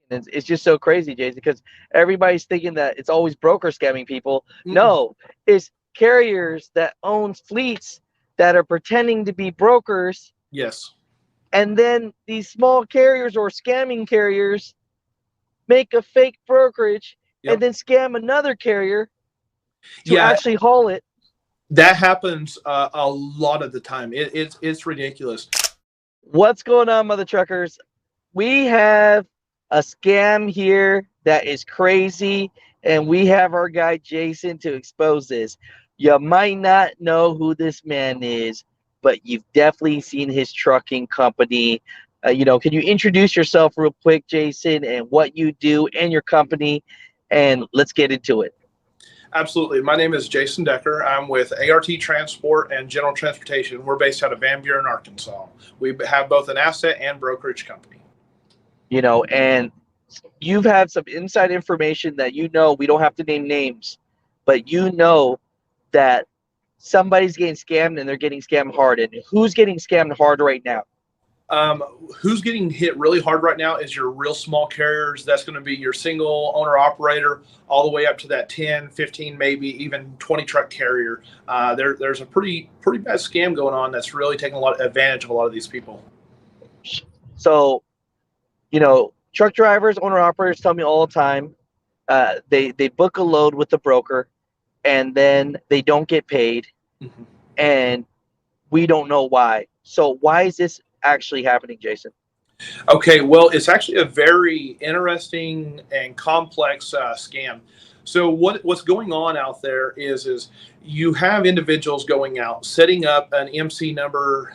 And it's just so crazy, Jason, because everybody's thinking that it's always broker scamming people. Mm-mm. No, it's carriers that own fleets that are pretending to be brokers, Yes. and then these small carriers or scamming carriers make a fake brokerage and Yep. then scam another carrier to Yeah, actually haul it. that happens a lot of the time. It's ridiculous. What's going on, mother truckers? We have a scam here that is crazy, and we have our guy Jason to expose this. You might not know who this man is, but you've definitely seen his trucking company. Can you introduce yourself real quick, Jason, and what you do and your company? And let's get into it. Absolutely. My name is Jason Decker. I'm with ART Transport and General Transportation. We're based out of Van Buren, Arkansas. We have both an asset and brokerage company. And you've had some inside information that we don't have to name names, but that somebody's getting scammed and they're getting scammed hard. And who's getting scammed hard right now? Um, who's getting hit really hard right now is your real small carriers. That's going to be your single owner operator, all the way up to that 10, 15, maybe even 20 truck carrier. There's a pretty bad scam going on that's really taking a lot of advantage of a lot of these people. So, truck drivers, owner operators tell me all the time they book a load with the broker and then they don't get paid, Mm-hmm. and we don't know why. So, why is this actually happening, Jason? Okay, well, it's actually a very interesting and complex scam. So what's going on out there is you have individuals going out setting up an MC number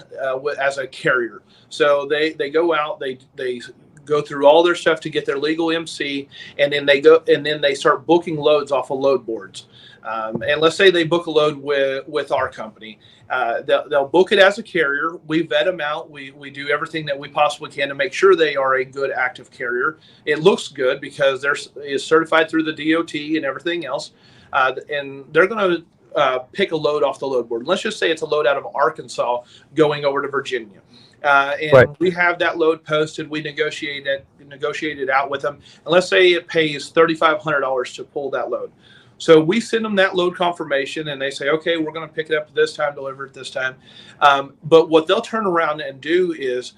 as a carrier. So they go out, they go through all their stuff to get their legal MC, and then they start booking loads off of load boards. And let's say they book a load with our company. They'll book it as a carrier. We vet them out. We do everything that we possibly can to make sure they are a good active carrier. It looks good because is certified through the DOT and everything else. And they're going to pick a load off the load board. Let's just say it's a load out of Arkansas going over to Virginia. Right. And we have that load posted. We negotiate it out with them. And let's say it pays $3,500 to pull that load. So we send them that load confirmation, and they say, okay, we're going to pick it up at this time, deliver it this time. But what they'll turn around and do is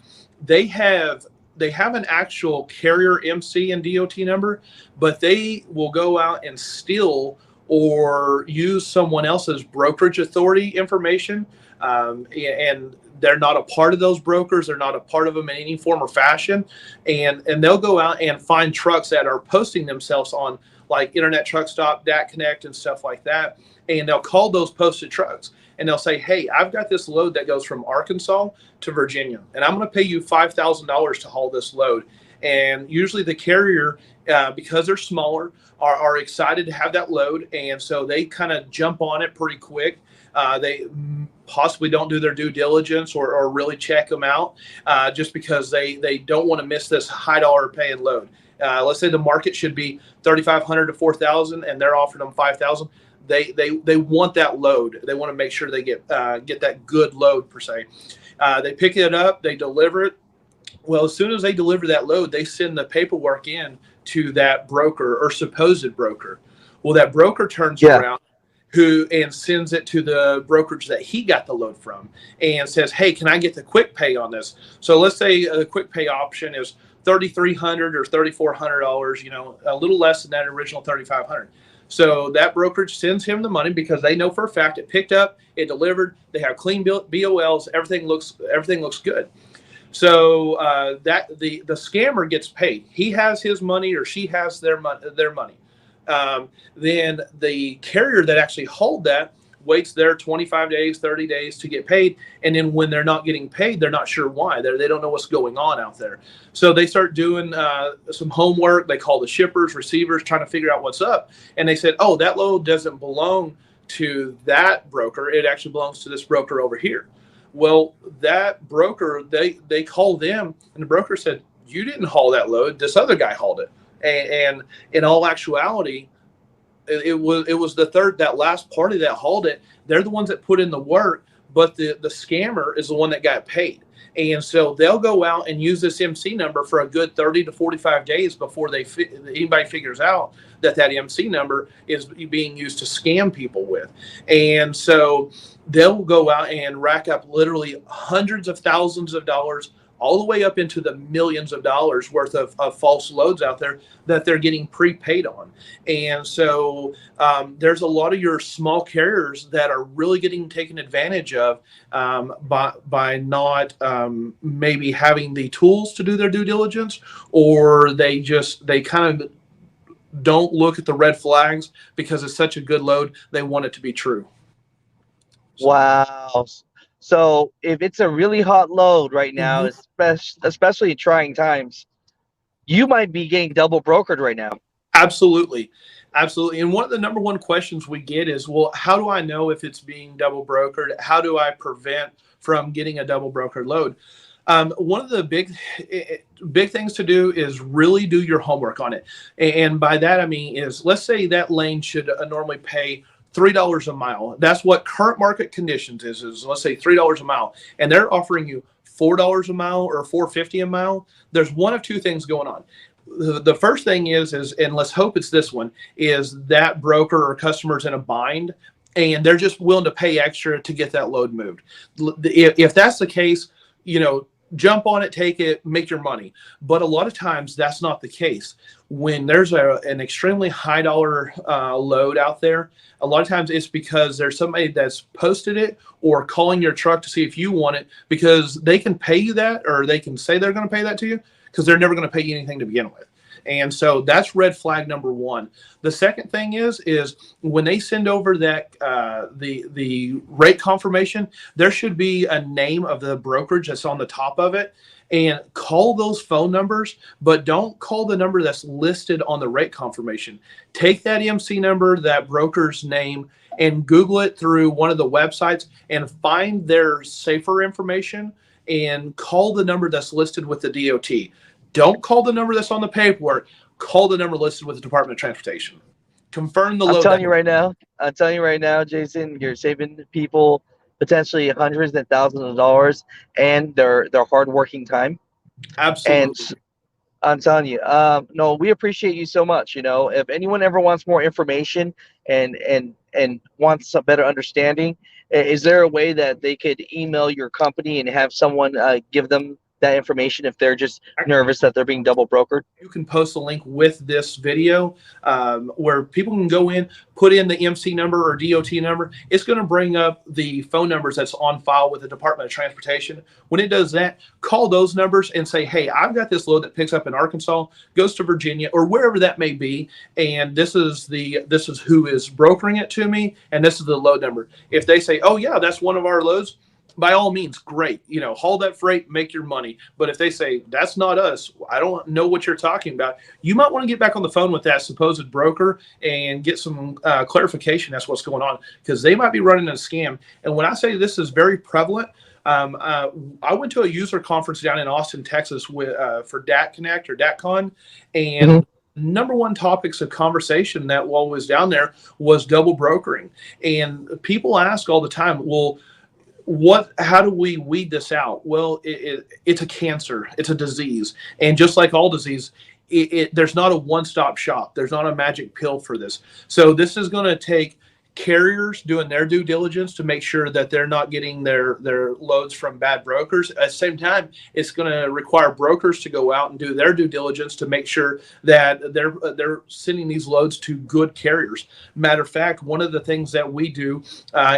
they have an actual carrier MC and DOT number, but they will go out and steal or use someone else's brokerage authority information. And they're not a part of those brokers. They're not a part of them in any form or fashion. And they'll go out and find trucks that are posting themselves on like Internet Truck Stop, DAT Connect, and stuff like that. And they'll call those posted trucks and they'll say, hey, I've got this load that goes from Arkansas to Virginia, and I'm going to pay you $5,000 to haul this load. And usually the carrier, because they're smaller, are excited to have that load. And so they kind of jump on it pretty quick. They possibly don't do their due diligence or really check them out just because they don't want to miss this high dollar paying load. Let's say the market should be 3,500 to 4,000, and they're offering them 5,000. They want that load. They want to make sure they get that good load per se. They pick it up, they deliver it. Well, as soon as they deliver that load, they send the paperwork in to that broker or supposed broker. Well, that broker turns around and sends it to the brokerage that he got the load from and says, hey, can I get the quick pay on this? So let's say the quick pay option is $3,300 or $3,400, a little less than that original $3,500. So that brokerage sends him the money because they know for a fact it picked up, it delivered, they have clean BOLs, everything looks good. So that the scammer gets paid. He has his money or she has their money. Then the carrier that actually hauled that waits there 25 days, 30 days to get paid. And then when they're not getting paid, they're not sure why. They don't know what's going on out there. So they start doing some homework. They call the shippers, receivers, trying to figure out what's up. And they said, oh, that load doesn't belong to that broker. It actually belongs to this broker over here. Well, that broker, they called them, and the broker said, you didn't haul that load. This other guy hauled it. And in all actuality, it was that last party that hauled it. They're the ones that put in the work, but the scammer is the one that got paid. And so they'll go out and use this MC number for a good 30 to 45 days before anybody figures out that that MC number is being used to scam people with. And so they'll go out and rack up literally hundreds of thousands of dollars, all the way up into the millions of dollars worth of false loads out there that they're getting prepaid on. And so there's a lot of your small carriers that are really getting taken advantage of by not maybe having the tools to do their due diligence, or they kind of don't look at the red flags because it's such a good load. They want it to be true. So, Wow. So if it's a really hot load right now, mhm. especially in trying times, you might be getting double brokered right now. Absolutely. Absolutely. And one of the number one questions we get is, well, how do I know if it's being double brokered? How do I prevent from getting a double brokered load? One of the big things to do is really do your homework on it. And by that, I mean, is let's say that lane should normally pay $3 a mile. That's what current market conditions is let's say $3 a mile, and they're offering you $4 a mile or $4.50 a mile. There's one of two things going on. The first thing is, and let's hope it's this one, is that broker or customer's in a bind and they're just willing to pay extra to get that load moved. If that's the case, jump on it, take it, make your money. But a lot of times that's not the case. When there's an extremely high dollar load out there, a lot of times it's because there's somebody that's posted it or calling your truck to see if you want it, because they can pay you that, or they can say they're going to pay that to you, because they're never going to pay you anything to begin with. And so that's red flag number one. The second thing is when they send over that the rate confirmation, there should be a name of the brokerage that's on the top of it. And call those phone numbers, but don't call the number that's listed on the rate confirmation. Take that MC number, that broker's name, and Google it through one of the websites and find their safer information and call the number that's listed with the DOT. Don't call the number that's on the paperwork. Call the number listed with the Department of Transportation. Confirm the I'm load. telling you right now. I'm telling you right now, Jason, you're saving people potentially hundreds and thousands of dollars and their hardworking time. Absolutely. And I'm telling you, no, we appreciate you so much. If anyone ever wants more information and wants a better understanding, is there a way that they could email your company and have someone give them that information if they're just nervous that they're being double brokered? You can post a link with this video where people can go in, put in the MC number or DOT number. It's going to bring up the phone numbers that's on file with the Department of Transportation. When it does that, call those numbers and say, hey, I've got this load that picks up in Arkansas, goes to Virginia, or wherever that may be, and this is who is brokering it to me, and this is the load number. If they say, oh yeah, that's one of our loads, by all means, great. Haul that freight, make your money. But if they say, that's not us, I don't know what you're talking about, you might want to get back on the phone with that supposed broker and get some clarification as what's going on, because they might be running a scam. And when I say this is very prevalent, I went to a user conference down in Austin, Texas for DAT Connect or DATCon, and number one topics of conversation that while I was down there was double brokering. And people ask all the time, well, how do we weed this out? Well, it's a cancer. It's a disease. And just like all disease, there's not a one-stop shop. There's not a magic pill for this. So this is going to take carriers doing their due diligence to make sure that they're not getting their loads from bad brokers. At the same time, it's going to require brokers to go out and do their due diligence to make sure that they're sending these loads to good carriers. Matter of fact, one of the things that we do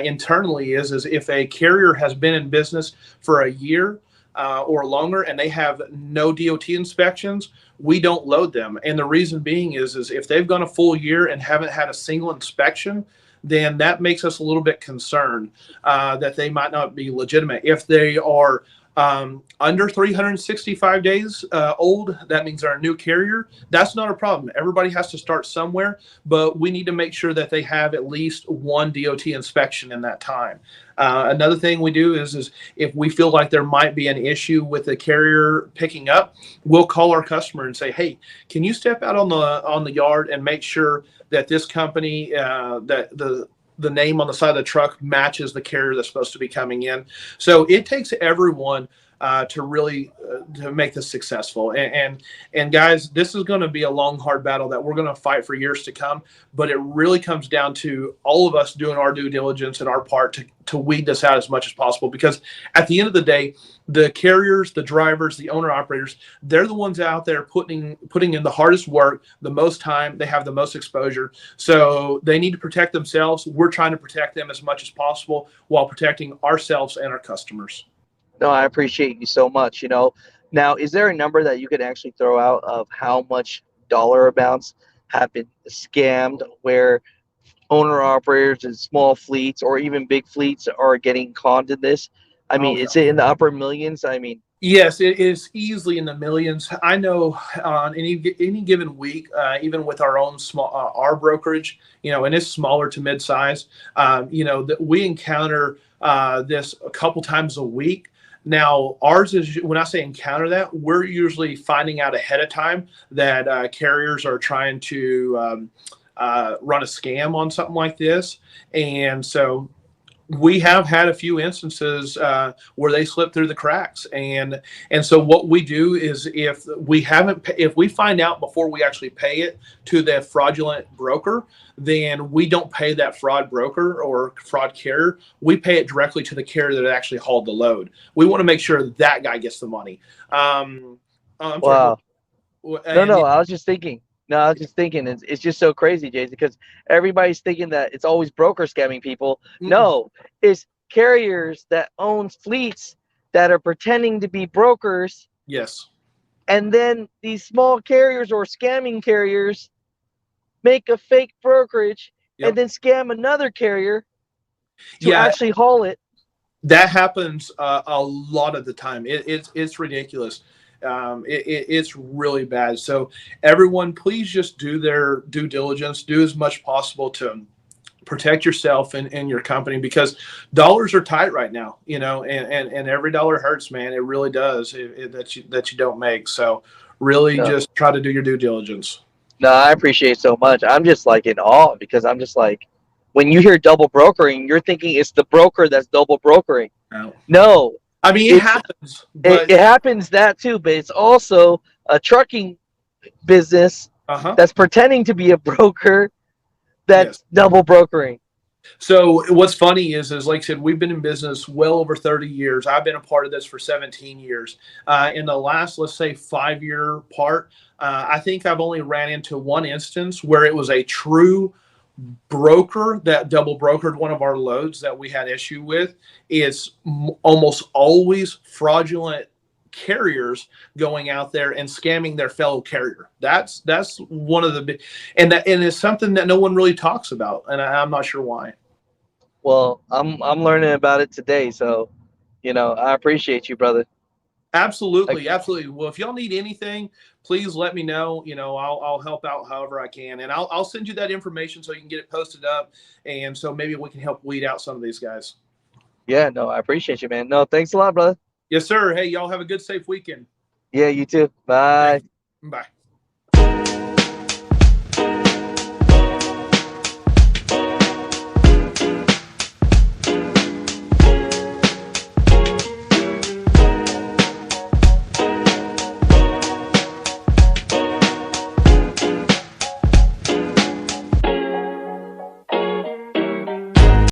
internally is if a carrier has been in business for a year or longer and they have no DOT inspections, we don't load them. And the reason being is if they've gone a full year and haven't had a single inspection, then that makes us a little bit concerned that they might not be legitimate. If they are under 365 days old, that means they're a new carrier. That's not a problem. Everybody has to start somewhere, but we need to make sure that they have at least one DOT inspection in that time. Another thing we do is if we feel like there might be an issue with the carrier picking up, we'll call our customer and say, hey, can you step out on the yard and make sure that this company, that the name on the side of the truck matches the carrier that's supposed to be coming in. So it takes everyone to really to make this successful. And guys, this is going to be a long, hard battle that we're going to fight for years to come. But it really comes down to all of us doing our due diligence and our part to weed this out as much as possible. Because at the end of the day, the carriers, the drivers, the owner operators, they're the ones out there putting in the hardest work, the most time. They have the most exposure, so they need to protect themselves. We're trying to protect them as much as possible while protecting ourselves and our customers. No, I appreciate you so much. Now, is there a number that you could actually throw out of how much dollar amounts have been scammed where owner operators and small fleets or even big fleets are getting conned in this? I Oh mean, yeah. is it in the upper millions? I mean, Yes, it is easily in the millions. I know on any given week, even with our own small our brokerage, and it's smaller to mid-size, that we encounter this a couple times a week. Now, ours is, when I say encounter that, we're usually finding out ahead of time that carriers are trying to run a scam on something like this, and so we have had a few instances where they slip through the cracks, and so what we do is if we find out before we actually pay it to the fraudulent broker, then we don't pay that fraud broker or fraud carrier. We pay it directly to the carrier that actually hauled the load. We want to make sure that guy gets the money. I'm sorry. wow. No, And no, I was just thinking. No, I was just thinking. It's just so crazy, Jason, because everybody's thinking that it's always broker scamming people. mm-mm. No, it's carriers that own fleets that are pretending to be brokers, Yes. and then these small carriers or scamming carriers make a fake brokerage and Yep. then scam another carrier to Yeah. actually haul it. That happens a lot of the time. It's ridiculous. It's really bad. So everyone, please just do their due diligence. Do as much possible to protect yourself and your company, because dollars are tight right now. And every dollar hurts, man. It really does. That you don't make. So really, No, just try to do your due diligence. no, I appreciate it so much. I'm just like in awe because I'm just like, when you hear double brokering, you're thinking it's the broker that's double brokering. No. No, I mean, it it's happens, it, but it happens that too, but it's also a trucking business uh-huh. that's pretending to be a broker Yes. that's double brokering. So what's funny is like I said, we've been in business well over 30 years. I've been a part of this for 17 years. In the last, let's say, 5-year part, I think I've only ran into one instance where it was a true broker that double brokered one of our loads that we had issue with. It's almost always fraudulent carriers going out there and scamming their fellow carrier. That's one of the big, and it's something that no one really talks about, and I'm not sure why. Well, I'm learning about it today, so I appreciate you, brother. Like, Absolutely, absolutely. Well, if y'all need anything, please let me know. I'll help out however I can, and I'll send you that information so you can get it posted up, and so maybe we can help weed out some of these guys. yeah, no, I appreciate you, man. No, thanks a lot, brother. Yes, sir. Hey, y'all have a good, safe weekend. Yeah, you too. Thank Bye. you. Bye.